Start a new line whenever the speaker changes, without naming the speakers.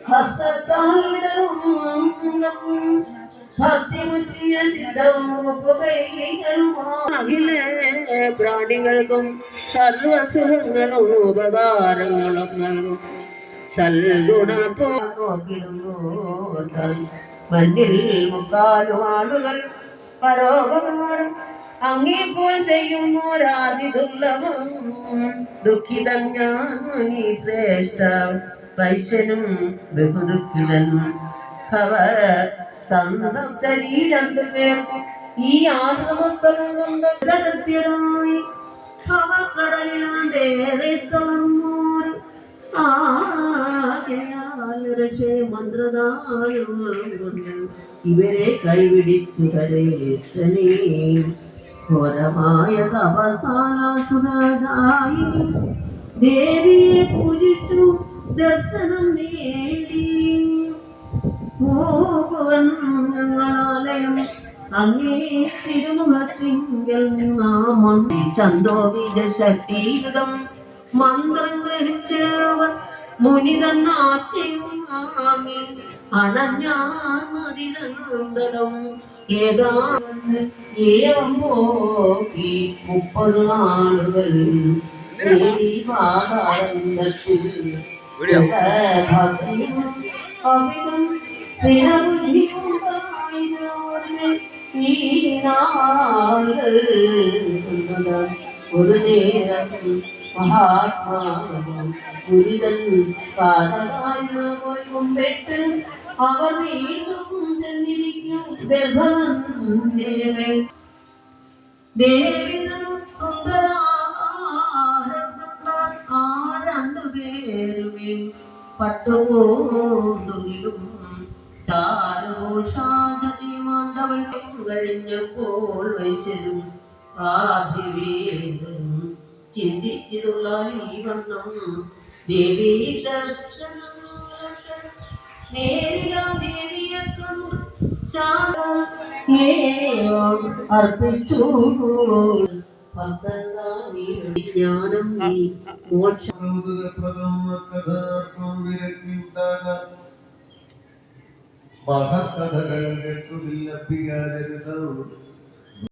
ഹസത്താൽ വിടരും ഭക്തിമുറ്റിയ അഖിലേ പ്രാണികൾക്കും സർവസുഖങ്ങളും ഉപകാരങ്ങളും നൽകും സൽഗുണ മഞ്ഞിൽ മുക്കാലും ആളുകൾ പരോപകാരം അങ്ങേപ്പോൾ ചെയ്യുന്നോരാതി ദുർലഭം ദുഃഖിതൻ ഞാൻ നീ ശ്രേഷ്ഠ വൈശ്യനും ബഹുദുഃഖിതൻ ഭവ സന്തപ്തരീ രണ്ടുപേർക്കും ഈ ആശ്രമസ്ഥലം കൊണ്ട് കൃത്യരായി ഭവക്കടലിലാണ്ടേറെ തളർന്നോര് മന്ത്രതാലും കൊണ്ട് ഇവരെ കൈപിടിച്ചു കരയേറ്റനേ ഘോരമായ തപസാസുഖദായി ദേവിയെ പൂജിച്ചു ദർശനം നേടി പോകുവൻ ഞങ്ങളാലയം അങ്ങേ തിരുമുഖത്തിങ്കൽ നാമം ചന്തോബീജ ശക്തിയുതം മന്ത്രം ഗ്രഹിച്ചവർ മുനിതന്നാട്യം ആമി അണഞ്ഞാർന്നതിനന്തരം ഏകം പോക്കി 30 നാളുകൾ ഭക്തിയും അമിതം സ്ഥിരബുദ്ധിയുണ്ടായിരുന്നവരുടെ ഈ നാളുകൾ ഒരു നേരം മഹാത്മാവും ഗുരുതൻ പാദകായ്മ പോയി മുമ്പിട്ട് അവർ വീണ്ടും ചെന്നിരിക്കും ഗർഭനന്ദേവൻ ദേവിനും സുന്ദരാഹാരം കണ്ടാൽ ആ രണ്ടുപേരുമേ പട്ടുപോണ്ടുകിലും ചാരുഘോഷാദി മാണ്ടവൾ കഴിഞ്ഞപ്പോൾ വൈശ്യരും ആധിവേദം ചിന്തിച്ചിരുള്ള ഈ വണ്ണം ദേവീ ദർശനം നേരിയ ദേവിയെ കണ്ടു അർപ്പിച്ചു ജ്ഞാനം നീ മോക്ഷം
മഹക്കഥകൾ കേട്ടുമില്ലപ്പിക്കാതിരുന്നു